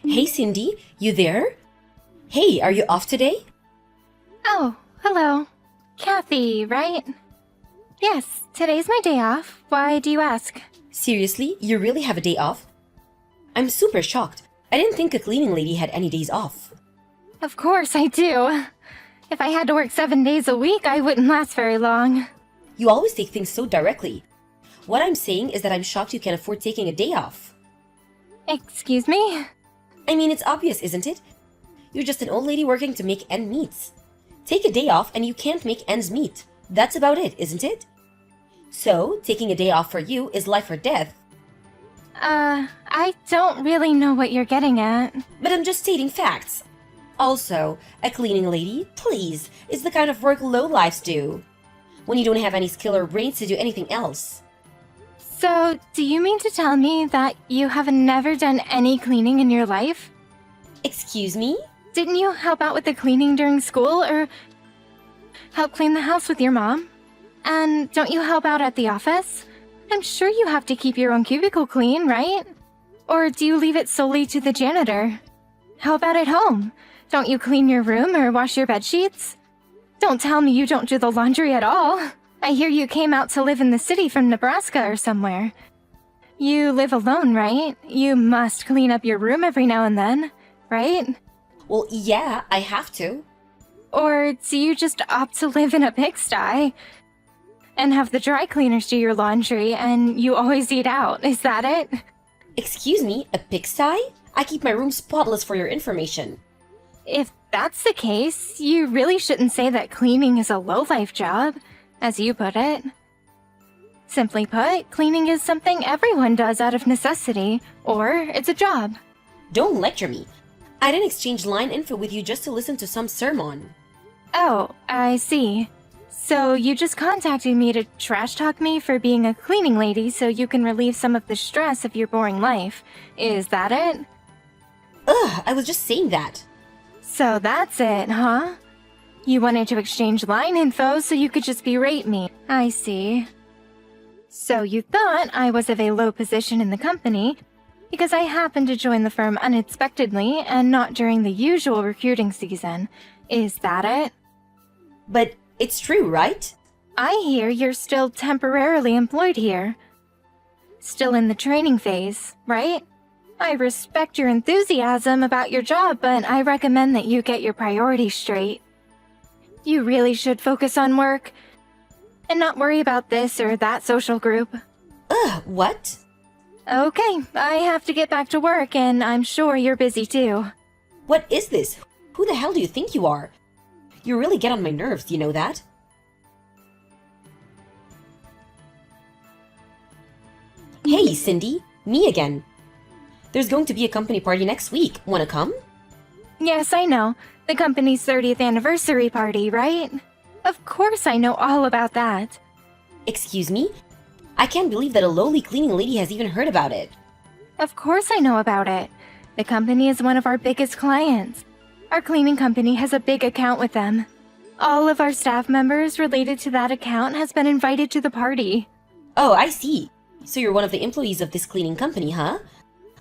Hey Cindy, you there? Hey, are you off today? Oh, hello. Kathy, right? Yes, today's my day off. Why do you ask? Seriously, you really have a day off? I'm super shocked. I didn't think a cleaning lady had any days off. Of course I do. If I had to work 7 days a week, I wouldn't last very long. You always take things so directly. What I'm saying is that I'm shocked you can afford taking a day off. Excuse me? I mean, it's obvious, isn't it? You're just an old lady working to make ends meet. Take a day off and you can't make ends meet. That's about it, isn't it? So, taking a day off for you is life or death. I don't really know what you're getting at. But I'm just stating facts. Also, a cleaning lady, please, is the kind of work lowlifes do. When you don't have any skill or brains to do anything else. So, do you mean to tell me that you have never done any cleaning in your life? Excuse me? Didn't you help out with the cleaning during school or help clean the house with your mom? And don't you help out at the office? I'm sure you have to keep your own cubicle clean, right? Or do you leave it solely to the janitor? How about at home? Don't you clean your room or wash your bed sheets? Don't tell me you don't do the laundry at all. I hear you came out to live in the city from Nebraska or somewhere. You live alone, right? You must clean up your room every now and then, right? Well, yeah, I have to. Or do you just opt to live in a pigsty and have the dry cleaners do your laundry and you always eat out? Is that it? Excuse me, a pigsty? I keep my room spotless for your information. If that's the case, you really shouldn't say that cleaning is a low-life job, as you put it. Simply put, cleaning is something everyone does out of necessity, or it's a job. Don't lecture me. I didn't exchange line info with you just to listen to some sermon. Oh, I see. So you just contacted me to trash talk me for being a cleaning lady so you can relieve some of the stress of your boring life. Is that it? Ugh, I was just saying that. So that's it, huh? You wanted to exchange line info so you could just berate me. I see. So you thought I was of a low position in the company because I happened to join the firm unexpectedly and not during the usual recruiting season. Is that it? But it's true, right? I hear you're still temporarily employed here. Still in the training phase, right? I respect your enthusiasm about your job, but I recommend that you get your priorities straight. You really should focus on work and not worry about this or that social group. Ugh, what? Okay, I have to get back to work, and I'm sure you're busy too. What is this? Who the hell do you think you are? You really get on my nerves, you know that? Hey, Cindy, me again. There's going to be a company party next week. Wanna come? Yes, I know. The company's 30th anniversary party, right? Of course I know all about that. Excuse me? I can't believe that a lowly cleaning lady has even heard about it. Of course I know about it. The company is one of our biggest clients. Our cleaning company has a big account with them. All of our staff members related to that account has been invited to the party. Oh, I see. So you're one of the employees of this cleaning company, huh?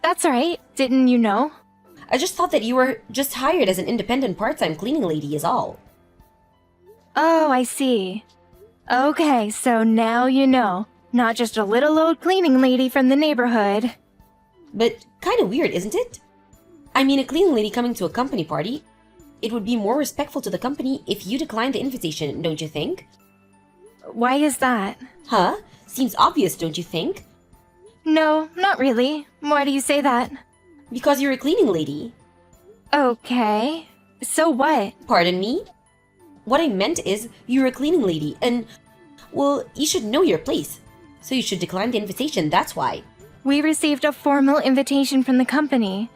That's right. Didn't you know? I just thought that you were just hired as an independent part-time cleaning lady is all. Oh, I see. Okay, so now you know. Not just a little old cleaning lady from the neighborhood. But kinda weird, isn't it? I mean, a cleaning lady coming to a company party, it would be more respectful to the company if you declined the invitation, don't you think? Why is that? Huh? Seems obvious, don't you think? No, not really. Why do you say that? Because you're a cleaning lady. Okay. So what? Pardon me? What I meant is, you're a cleaning lady, and, well, you should know your place. So you should decline the invitation, that's why. We received a formal invitation from the company.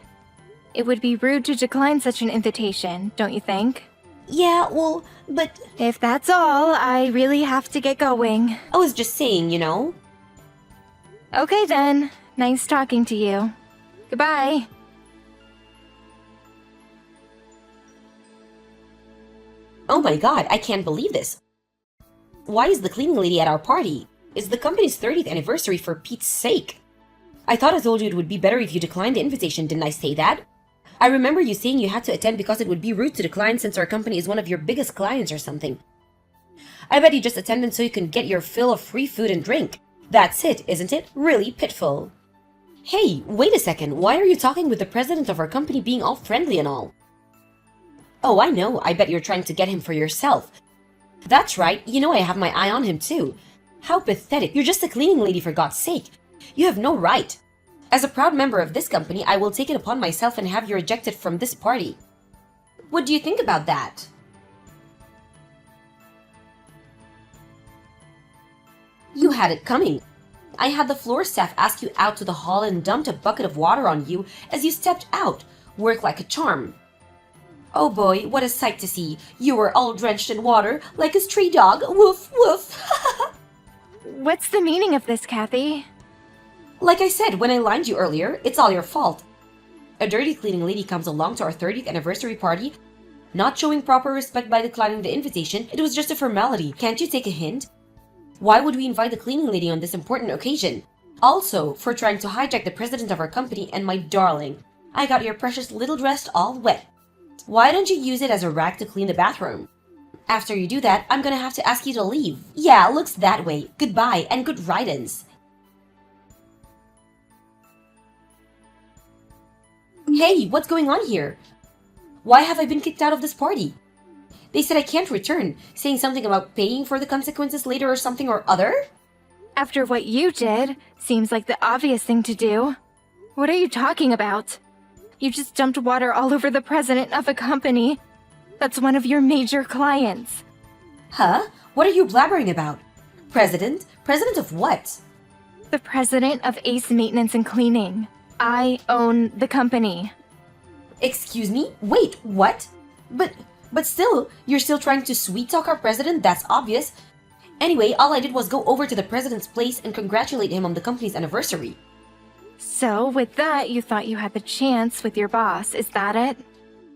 It would be rude to decline such an invitation, don't you think? Yeah, well, but If that's all, I really have to get going. I was just saying, you know? Okay then. Nice talking to you. Goodbye. Oh my god, I can't believe this. Why is the cleaning lady at our party? It's the company's 30th anniversary, for Pete's sake. I thought I told you it would be better if you declined the invitation, didn't I say that? I remember you saying you had to attend because it would be rude to decline since our company is one of your biggest clients or something. I bet you just attended so you can get your fill of free food and drink. That's it, isn't it? Really pitiful. Hey, wait a second. Why are you talking with the president of our company being all friendly and all? Oh, I know. I bet you're trying to get him for yourself. That's right. You know I have my eye on him too. How pathetic. You're just a cleaning lady for God's sake. You have no right. As a proud member of this company, I will take it upon myself and have you ejected from this party. What do you think about that? You had it coming. I had the floor staff ask you out to the hall and dumped a bucket of water on you as you stepped out. Work like a charm. Oh boy, what a sight to see. You were all drenched in water, like a stray dog. Woof, woof. What's the meaning of this, Kathy? Like I said when I lined you earlier, it's all your fault. A dirty cleaning lady comes along to our 30th anniversary party, not showing proper respect by declining the invitation. It was just a formality. Can't you take a hint? Why would we invite the cleaning lady on this important occasion? Also, for trying to hijack the president of our company and my darling. I got your precious little dress all wet. Why don't you use it as a rag to clean the bathroom? After you do that, I'm gonna have to ask you to leave. Yeah, looks that way. Goodbye and good riddance. Hey, what's going on here? Why have I been kicked out of this party? They said I can't return, saying something about paying for the consequences later or something or other? After what you did, seems like the obvious thing to do. What are you talking about? You just dumped water all over the president of a company that's one of your major clients. Huh? What are you blabbering about? President? President of what? The president of Ace Maintenance and Cleaning. I own the company. Excuse me? Wait, what? But still, you're still trying to sweet-talk our president? That's obvious. Anyway, all I did was go over to the president's place and congratulate him on the company's anniversary. So, with that, you thought you had the chance with your boss, is that it?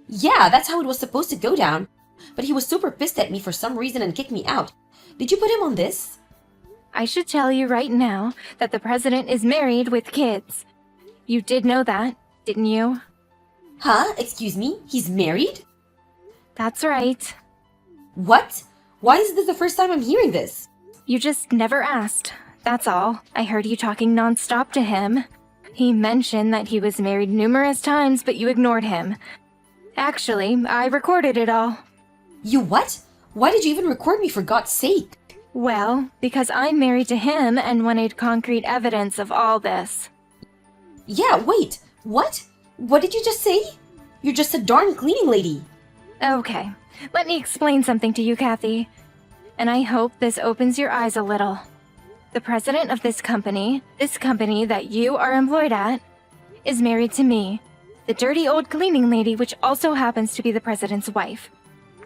Yeah, that's how it was supposed to go down. But he was super pissed at me for some reason and kicked me out. Did you put him on this? I should tell you right now that the president is married with kids. You did know that, didn't you? Huh? Excuse me? He's married? That's right. What? Why is this the first time I'm hearing this? You just never asked. That's all. I heard you talking nonstop to him. He mentioned that he was married numerous times, but you ignored him. Actually, I recorded it all. You what? Why did you even record me, for God's sake? Well, because I'm married to him and wanted concrete evidence of all this. Yeah, wait. What? What did you just say? You're just a darn cleaning lady. Okay, let me explain something to you, Kathy. And I hope this opens your eyes a little. The president of this company that you are employed at, is married to me, the dirty old cleaning lady, which also happens to be the president's wife.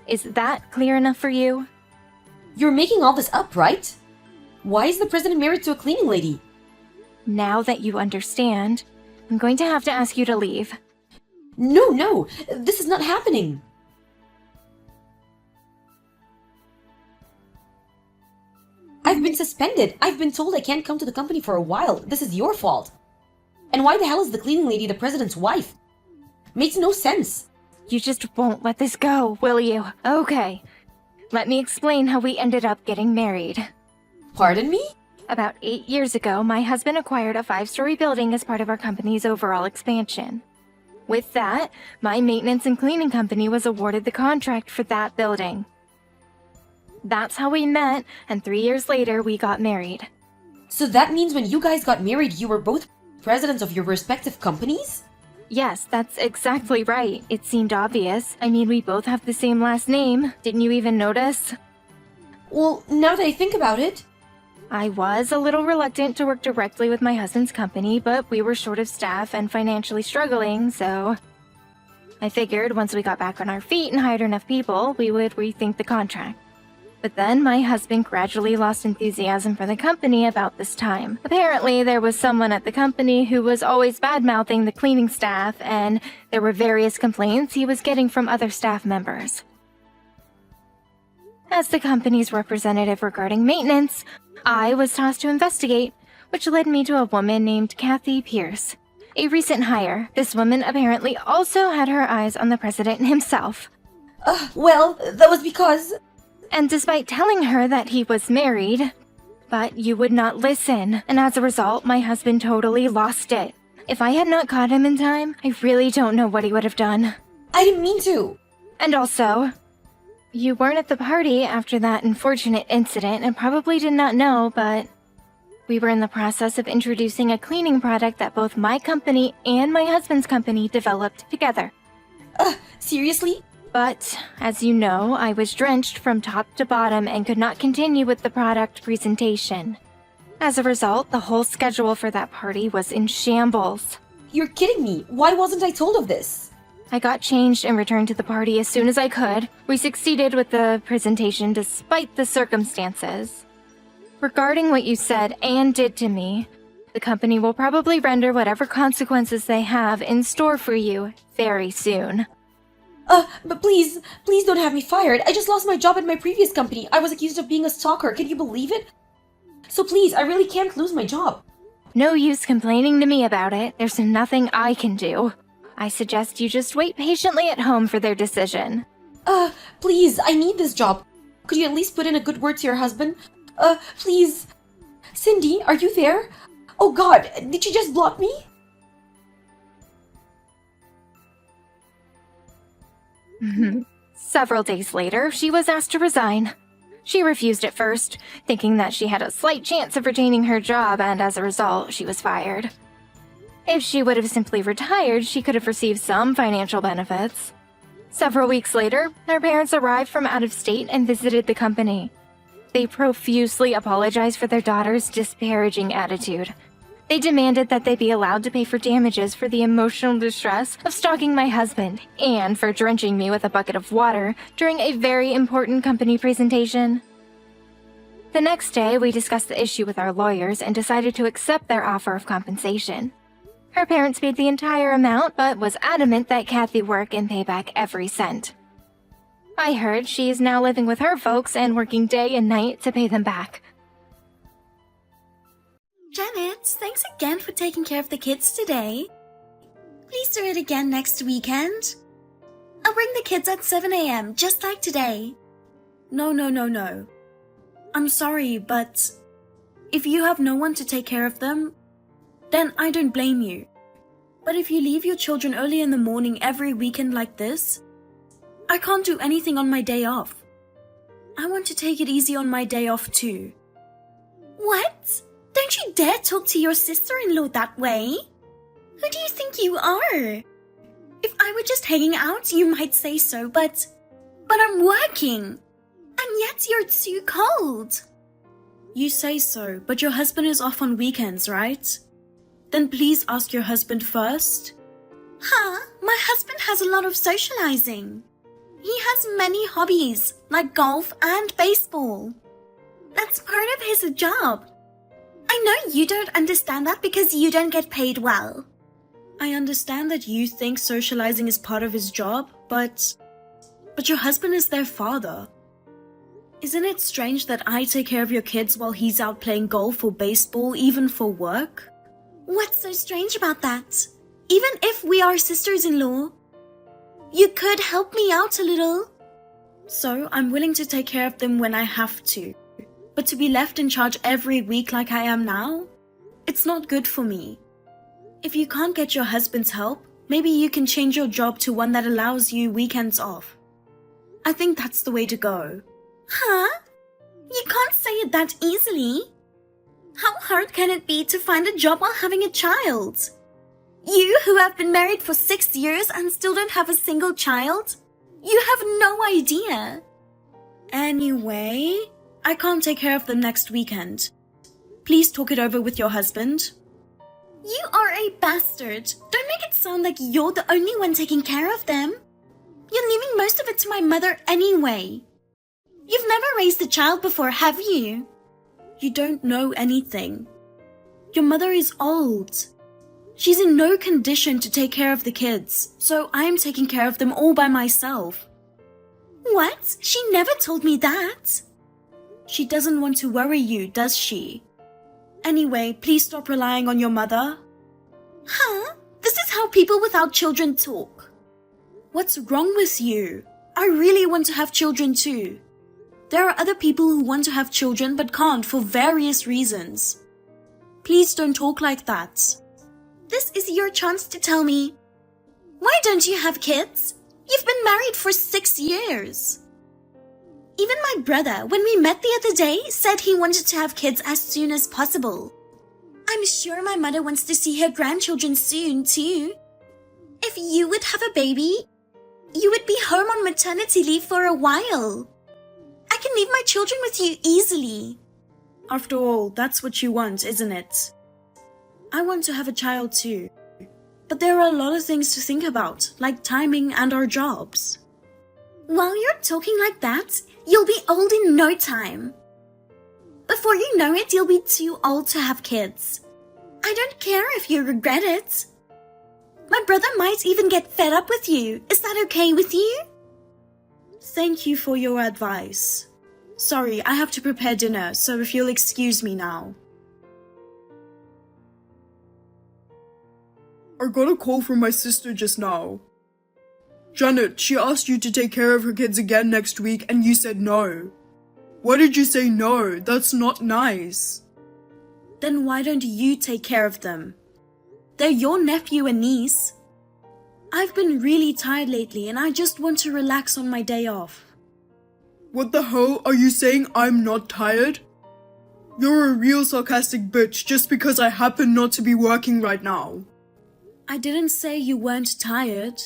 Is that clear enough for you? You're making all this up, right? Why is the president married to a cleaning lady? Now that you understand, I'm going to have to ask you to leave. No, this is not happening. I've been suspended. I've been told I can't come to the company for a while. This is your fault. And why the hell is the cleaning lady the president's wife? Makes no sense. You just won't let this go, will you? Okay. Let me explain how we ended up getting married. Pardon me? About 8 years ago, my husband acquired a 5-story building as part of our company's overall expansion. With that, my maintenance and cleaning company was awarded the contract for that building. That's how we met, and 3 years later, we got married. So that means when you guys got married, you were both presidents of your respective companies? Yes, that's exactly right. It seemed obvious. I mean, we both have the same last name. Didn't you even notice? Well, now that I think about it... I was a little reluctant to work directly with my husband's company, but we were short of staff and financially struggling, so... I figured once we got back on our feet and hired enough people, we would rethink the contract. But then my husband gradually lost enthusiasm for the company about this time. Apparently, there was someone at the company who was always bad-mouthing the cleaning staff, and there were various complaints he was getting from other staff members. As the company's representative regarding maintenance, I was tasked to investigate, which led me to a woman named Kathy Pierce. a recent hire. This woman apparently also had her eyes on the president himself. Well, that was because... And despite telling her that he was married, but you would not listen, and as a result, my husband totally lost it. If I had not caught him in time, I really don't know what he would have done. I didn't mean to. And also, you weren't at the party after that unfortunate incident and probably did not know, but we were in the process of introducing a cleaning product that both my company and my husband's company developed together. Seriously? But, as you know, I was drenched from top to bottom and could not continue with the product presentation. As a result, the whole schedule for that party was in shambles. You're kidding me. Why wasn't I told of this? I got changed and returned to the party as soon as I could. We succeeded with the presentation despite the circumstances. Regarding what you said and did to me, the company will probably render whatever consequences they have in store for you very soon. But please don't have me fired. I just lost my job at my previous company. I was accused of being a stalker. Can you believe it? So please, I really can't lose my job. No use complaining to me about it. There's nothing I can do. I suggest you just wait patiently at home for their decision. Please, I need this job. Could you at least put in a good word to your husband? Please. Cindy, are you there? Oh God, did she just block me? Several days later, she was asked to resign. She refused at first, thinking that she had a slight chance of retaining her job, and as a result, she was fired. If she would have simply retired, she could have received some financial benefits. Several weeks later, her parents arrived from out of state and visited the company. They profusely apologized for their daughter's disparaging attitude. They demanded that they be allowed to pay for damages for the emotional distress of stalking my husband and for drenching me with a bucket of water during a very important company presentation. The next day, we discussed the issue with our lawyers and decided to accept their offer of compensation. Her parents paid the entire amount, but was adamant that Kathy work and pay back every cent. I heard she is now living with her folks and working day and night to pay them back. Janet, thanks again for taking care of the kids today. Please do it again next weekend. I'll bring the kids at 7 a.m., just like today. No. I'm sorry, but if you have no one to take care of them, then I don't blame you. But if you leave your children early in the morning every weekend like this, I can't do anything on my day off. I want to take it easy on my day off too. What? Don't you dare talk to your sister-in-law that way. Who do you think you are? If I were just hanging out, you might say so, but I'm working. And yet you're too cold. You say so, but your husband is off on weekends, right? Then please ask your husband first. Huh? My husband has a lot of socializing. He has many hobbies, like golf and baseball. That's part of his job. I know you don't understand that because you don't get paid well. I understand that you think socializing is part of his job, but your husband is their father. Isn't it strange that I take care of your kids while he's out playing golf or baseball, even for work? What's so strange about that? Even if we are sisters-in-law, you could help me out a little. So I'm willing to take care of them when I have to. But to be left in charge every week like I am now, it's not good for me. If you can't get your husband's help, maybe you can change your job to one that allows you weekends off. I think that's the way to go. Huh? You can't say it that easily. How hard can it be to find a job while having a child? You who have been married for 6 years and still don't have a single child? You have no idea. Anyway, I can't take care of them next weekend. Please talk it over with your husband. You are a bastard. Don't make it sound like you're the only one taking care of them. You're leaving most of it to my mother anyway. You've never raised a child before, have you? You don't know anything. Your mother is old. She's in no condition to take care of the kids, so I'm taking care of them all by myself. What? She never told me that. She doesn't want to worry you, does she? Anyway, please stop relying on your mother. Huh? This is how people without children talk. What's wrong with you? I really want to have children too. There are other people who want to have children but can't for various reasons. Please don't talk like that. This is your chance to tell me, why don't you have kids? You've been married for 6 years. Even my brother, when we met the other day, said he wanted to have kids as soon as possible. I'm sure my mother wants to see her grandchildren soon too. If you would have a baby, you would be home on maternity leave for a while. I can leave my children with you easily. After all, that's what you want, isn't it? I want to have a child too. But there are a lot of things to think about, like timing and our jobs. While you're talking like that, you'll be old in no time. Before you know it, you'll be too old to have kids. I don't care if you regret it. My brother might even get fed up with you. Is that okay with you? Thank you for your advice. Sorry, I have to prepare dinner, so if you'll excuse me now. I got a call from my sister just now. Janet, she asked you to take care of her kids again next week and you said no. Why did you say no? That's not nice. Then why don't you take care of them? They're your nephew and niece. I've been really tired lately and I just want to relax on my day off. What the hell? Are you saying I'm not tired? You're a real sarcastic bitch just because I happen not to be working right now. I didn't say you weren't tired.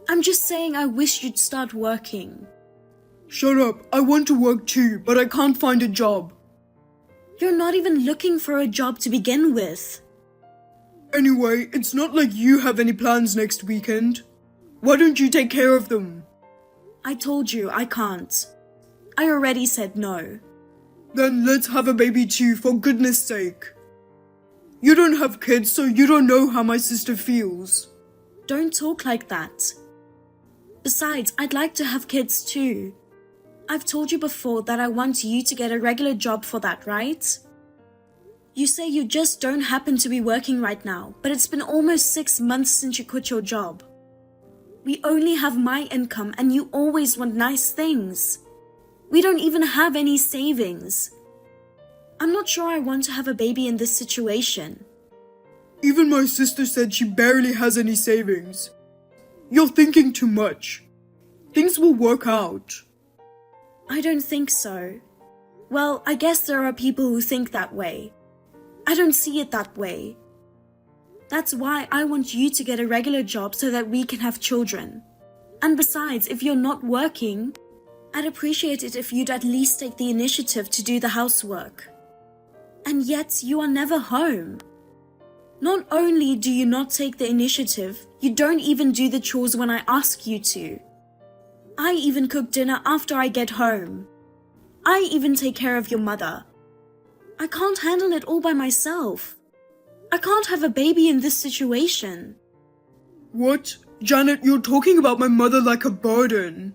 I'm just saying I wish you'd start working. Shut up. I want to work too, but I can't find a job. You're not even looking for a job to begin with. Anyway, it's not like you have any plans next weekend. Why don't you take care of them? I told you I can't. I already said no. Then let's have a baby too, for goodness sake. You don't have kids, so you don't know how my sister feels. Don't talk like that. Besides, I'd like to have kids too. I've told you before that I want you to get a regular job for that, right? You say you just don't happen to be working right now, but it's been almost 6 months since you quit your job. We only have my income and you always want nice things. We don't even have any savings. I'm not sure I want to have a baby in this situation. Even my sister said she barely has any savings. You're thinking too much. Things will work out. I don't think so. Well, I guess there are people who think that way. I don't see it that way. That's why I want you to get a regular job so that we can have children. And besides, if you're not working, I'd appreciate it if you'd at least take the initiative to do the housework. And yet, you are never home. Not only do you not take the initiative, you don't even do the chores when I ask you to. I even cook dinner after I get home. I even take care of your mother. I can't handle it all by myself. I can't have a baby in this situation. What? Janet, you're talking about my mother like a burden.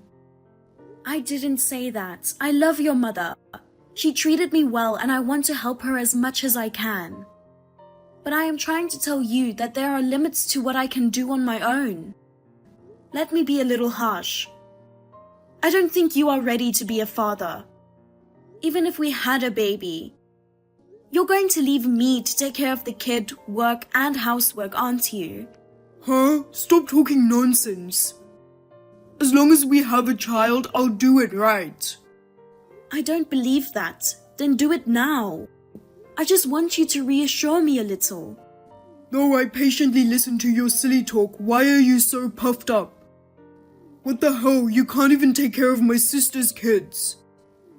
I didn't say that. I love your mother. She treated me well and I want to help her as much as I can. But I am trying to tell you that there are limits to what I can do on my own. Let me be a little harsh. I don't think you are ready to be a father. Even if we had a baby. You're going to leave me to take care of the kid, work and housework, aren't you? Huh? Stop talking nonsense. As long as we have a child, I'll do it right. I don't believe that. Then do it now. I just want you to reassure me a little. Though I patiently listen to your silly talk, why are you so puffed up? What the hell? You can't even take care of my sister's kids.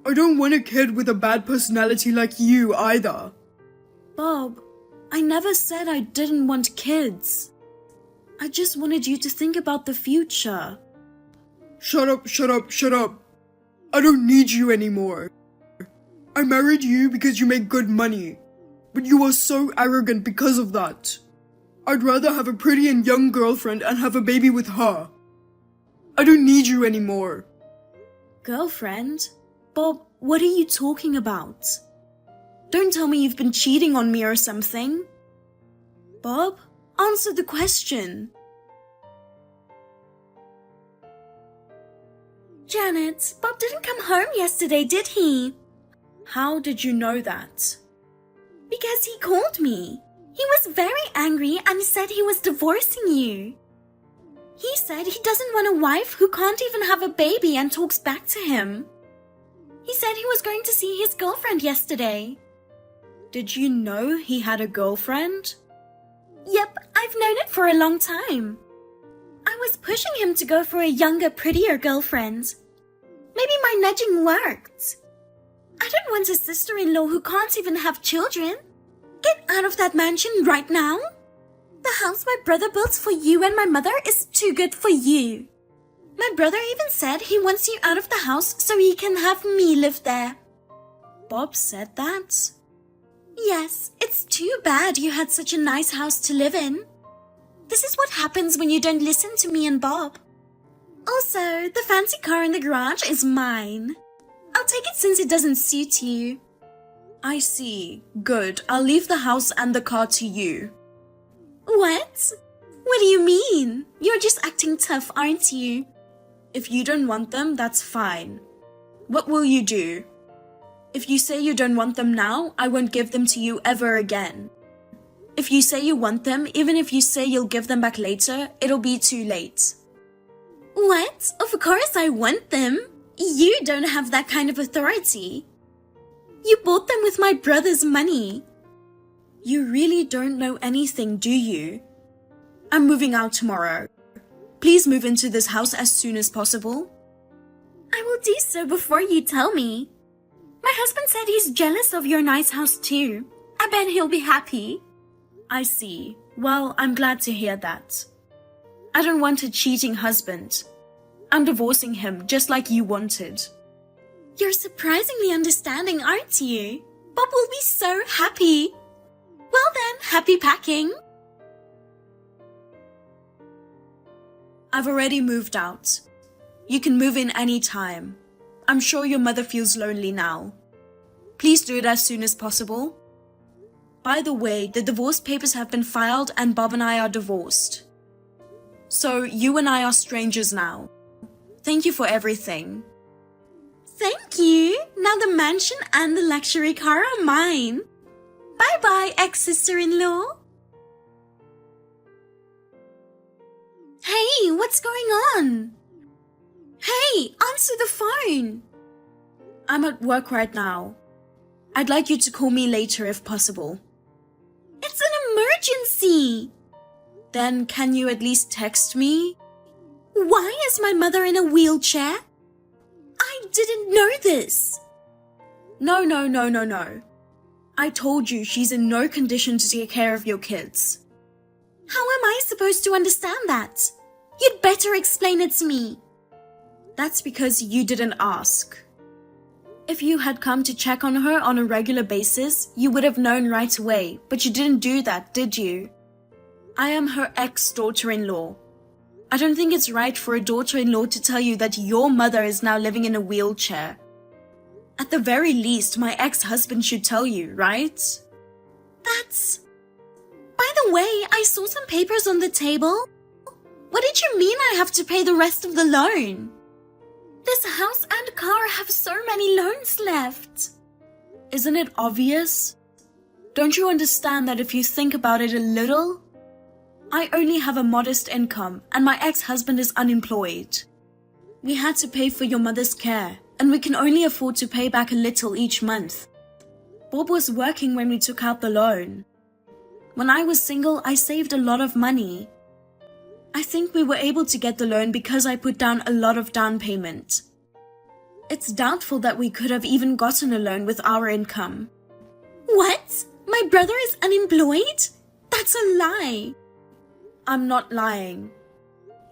I don't want a kid with a bad personality like you either. Bob, I never said I didn't want kids. I just wanted you to think about the future. Shut up, shut up, shut up. I don't need you anymore. I married you because you make good money, but you are so arrogant because of that. I'd rather have a pretty and young girlfriend and have a baby with her. I don't need you anymore. Girlfriend? Bob, what are you talking about? Don't tell me you've been cheating on me or something. Bob, Answer the question. Janet, Bob didn't come home yesterday, did he? How did you know that? Because he called me. He was very angry and said he was divorcing you. He said he doesn't want a wife who can't even have a baby and talks back to him. He said he was going to see his girlfriend yesterday. Did you know he had a girlfriend? Yep, I've known it for a long time. I was pushing him to go for a younger, prettier girlfriend. Maybe my nudging worked. I don't want a sister-in-law who can't even have children. Get out of that mansion right now. The house my brother built for you and my mother is too good for you. My brother even said he wants you out of the house so he can have me live there. Bob said that? Yes, it's too bad you had such a nice house to live in. This is what happens when you don't listen to me and Bob. Also, the fancy car in the garage is mine. I'll take it since it doesn't suit you. I see. Good. I'll leave the house and the car to you. What? What do you mean? You're just acting tough, aren't you? If you don't want them, that's fine. What will you do? If you say you don't want them now, I won't give them to you ever again. If you say you want them, even if you say you'll give them back later, it'll be too late. What? Of course I want them. You don't have that kind of authority. You bought them with my brother's money. You really don't know anything, do you? I'm moving out tomorrow. Please move into this house as soon as possible. I will do so before you tell me. My husband said he's jealous of your nice house too. I bet he'll be happy. I see. Well, I'm glad to hear that. I don't want a cheating husband. I'm divorcing him just like you wanted. You're surprisingly understanding, aren't you? Bob will be so happy. Well then, happy packing. I've already moved out. You can move in any time. I'm sure your mother feels lonely now. Please do it as soon as possible. By the way, the divorce papers have been filed and Bob and I are divorced. So you and I are strangers now. Thank you for everything. Thank you. Now the mansion and the luxury car are mine. Bye-bye, ex-sister-in-law. Hey, what's going on? Hey, answer the phone. I'm at work right now. I'd like you to call me later if possible. It's an emergency. Then can you at least text me? Why is my mother in a wheelchair? I didn't know this. No. I told you she's in no condition to take care of your kids. How am I supposed to understand that? You'd better explain it to me. That's because you didn't ask. If you had come to check on her on a regular basis, you would have known right away, but you didn't do that, did you? I am her ex-daughter-in-law. I don't think it's right for a daughter-in-law to tell you that your mother is now living in a wheelchair. At the very least, my ex-husband should tell you, right? That's... By the way, I saw some papers on the table. What did you mean I have to pay the rest of the loan? This house and car have so many loans left. Isn't it obvious? Don't you understand that if you think about it a little? I only have a modest income and my ex-husband is unemployed. We had to pay for your mother's care and we can only afford to pay back a little each month. Bob was working when we took out the loan. When I was single, I saved a lot of money. I think we were able to get the loan because I put down a lot of down payment. It's doubtful that we could have even gotten a loan with our income. What? My brother is unemployed? That's a lie. I'm not lying.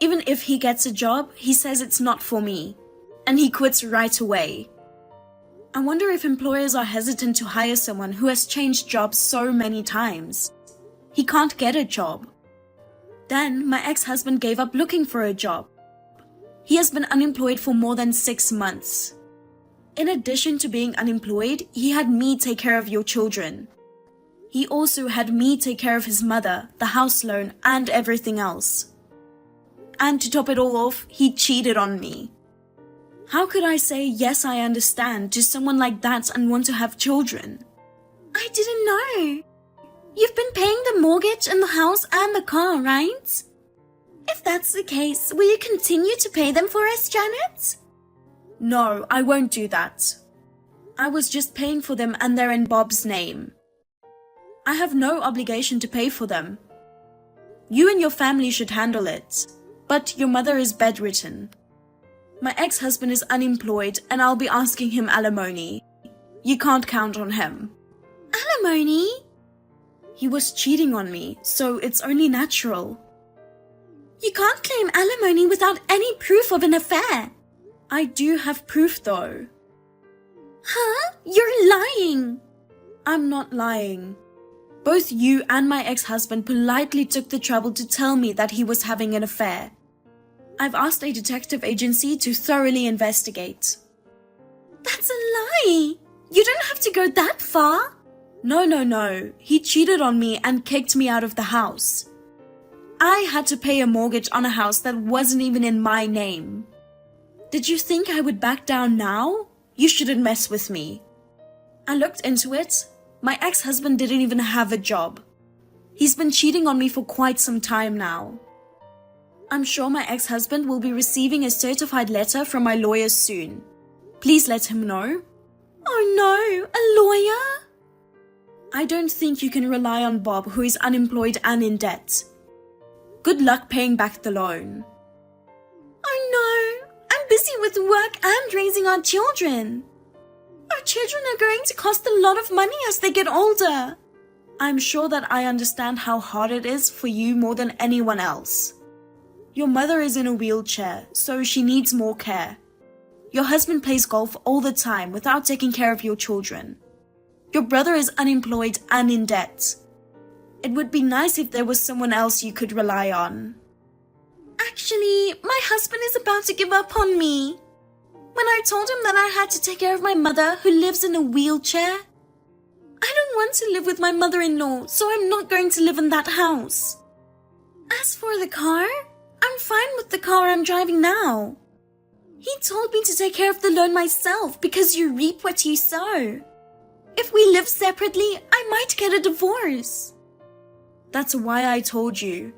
Even if he gets a job, he says it's not for me. And he quits right away. I wonder if employers are hesitant to hire someone who has changed jobs so many times. He can't get a job. Then my ex-husband gave up looking for a job. He has been unemployed for more than 6 months. In addition to being unemployed, he had me take care of your children. He also had me take care of his mother, the house loan, and everything else. And to top it all off, he cheated on me. How could I say, yes, I understand, to someone like that and want to have children? I didn't know. You've been paying the mortgage and the house and the car, right? If that's the case, will you continue to pay them for us, Janet? No, I won't do that. I was just paying for them and they're in Bob's name. I have no obligation to pay for them. You and your family should handle it, but your mother is bedridden. My ex-husband is unemployed and I'll be asking him alimony. You can't count on him. Alimony? He was cheating on me, so it's only natural. You can't claim alimony without any proof of an affair. I do have proof though. Huh? You're lying. I'm not lying. Both you and my ex-husband politely took the trouble to tell me that he was having an affair. I've asked a detective agency to thoroughly investigate. That's a lie! You don't have to go that far! No. He cheated on me and kicked me out of the house. I had to pay a mortgage on a house that wasn't even in my name. Did you think I would back down now? You shouldn't mess with me. I looked into it. My ex-husband didn't even have a job. He's been cheating on me for quite some time now. I'm sure my ex-husband will be receiving a certified letter from my lawyer soon. Please let him know. Oh no, a lawyer? I don't think you can rely on Bob, who is unemployed and in debt. Good luck paying back the loan. Oh no, I'm busy with work and raising our children. Our children are going to cost a lot of money as they get older. I'm sure that I understand how hard it is for you more than anyone else. Your mother is in a wheelchair, so she needs more care. Your husband plays golf all the time without taking care of your children. Your brother is unemployed and in debt. It would be nice if there was someone else you could rely on. Actually, my husband is about to give up on me. When I told him that I had to take care of my mother who lives in a wheelchair, I don't want to live with my mother-in-law, so I'm not going to live in that house. As for the car, I'm fine with the car I'm driving now. He told me to take care of the loan myself because you reap what you sow. If we live separately, I might get a divorce. That's why I told you.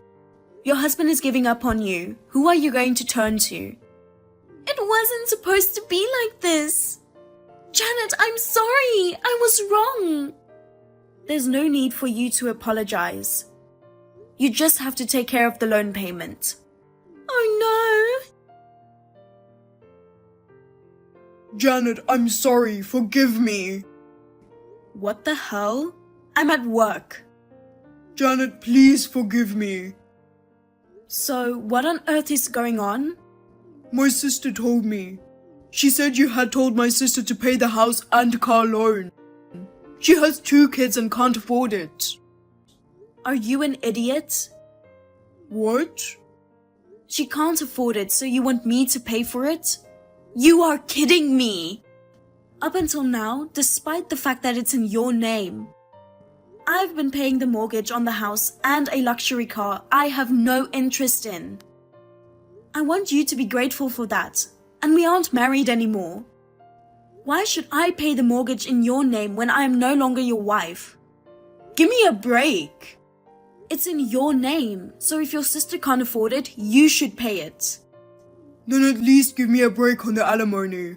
Your husband is giving up on you. Who are you going to turn to? It wasn't supposed to be like this. Janet, I'm sorry. I was wrong. There's no need for you to apologize. You just have to take care of the loan payment. Oh no. Janet, I'm sorry. Forgive me. What the hell? I'm at work. Janet, please forgive me. So, what on earth is going on? My sister told me. She said you had told my sister to pay the house and car loan. She has 2 kids and can't afford it. Are you an idiot? What? She can't afford it, so you want me to pay for it? You are kidding me! Up until now, despite the fact that it's in your name, I've been paying the mortgage on the house and a luxury car I have no interest in. I want you to be grateful for that, and we aren't married anymore. Why should I pay the mortgage in your name when I am no longer your wife? Give me a break! It's in your name, so if your sister can't afford it, you should pay it. Then at least give me a break on the alimony.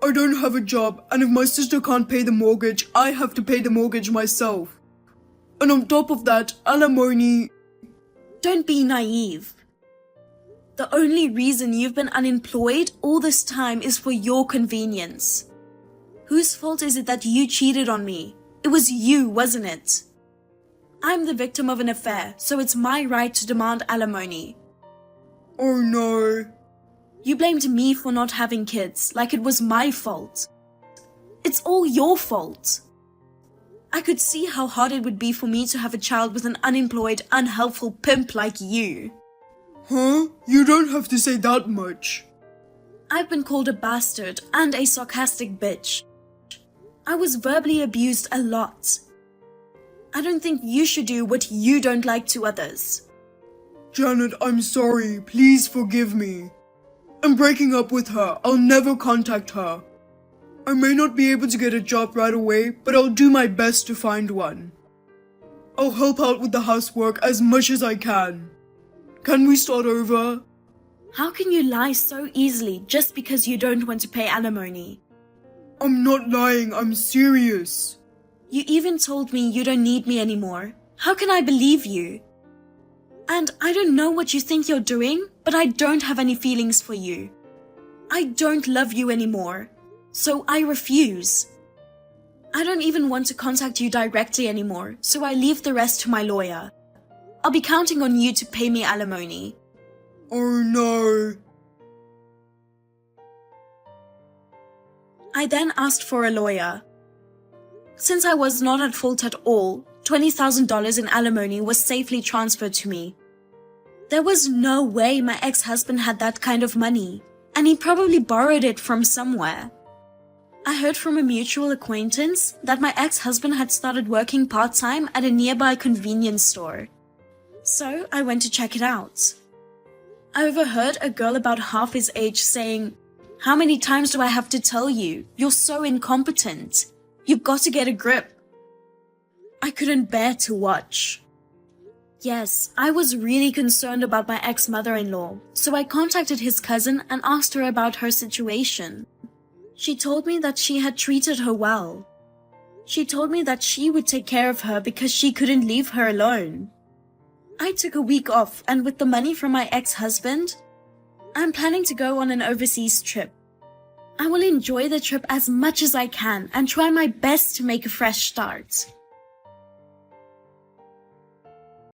I don't have a job, and if my sister can't pay the mortgage, I have to pay the mortgage myself. And on top of that, alimony... Don't be naive. The only reason you've been unemployed all this time is for your convenience. Whose fault is it that you cheated on me? It was you, wasn't it? I'm the victim of an affair, so it's my right to demand alimony. Oh no. You blamed me for not having kids, like it was my fault. It's all your fault. I could see how hard it would be for me to have a child with an unemployed, unhelpful pimp like you. Huh? You don't have to say that much. I've been called a bastard and a sarcastic bitch. I was verbally abused a lot. I don't think you should do what you don't like to others. Janet, I'm sorry. Please forgive me. I'm breaking up with her. I'll never contact her. I may not be able to get a job right away, but I'll do my best to find one. I'll help out with the housework as much as I can. Can we start over? How can you lie so easily just because you don't want to pay alimony? I'm not lying. I'm serious. You even told me you don't need me anymore. How can I believe you? And I don't know what you think you're doing, but I don't have any feelings for you. I don't love you anymore, so I refuse. I don't even want to contact you directly anymore, so I leave the rest to my lawyer. I'll be counting on you to pay me alimony. Oh no. I then asked for a lawyer. Since I was not at fault at all, $20,000 in alimony was safely transferred to me. There was no way my ex-husband had that kind of money, and he probably borrowed it from somewhere. I heard from a mutual acquaintance that my ex-husband had started working part-time at a nearby convenience store. So I went to check it out. I overheard a girl about half his age saying, "How many times do I have to tell you? You're so incompetent. You've got to get a grip." I couldn't bear to watch. Yes, I was really concerned about my ex-mother-in-law, so I contacted his cousin and asked her about her situation. She told me that she had treated her well. She told me that she would take care of her because she couldn't leave her alone. I took a week off, and with the money from my ex-husband, I'm planning to go on an overseas trip. I will enjoy the trip as much as I can and try my best to make a fresh start.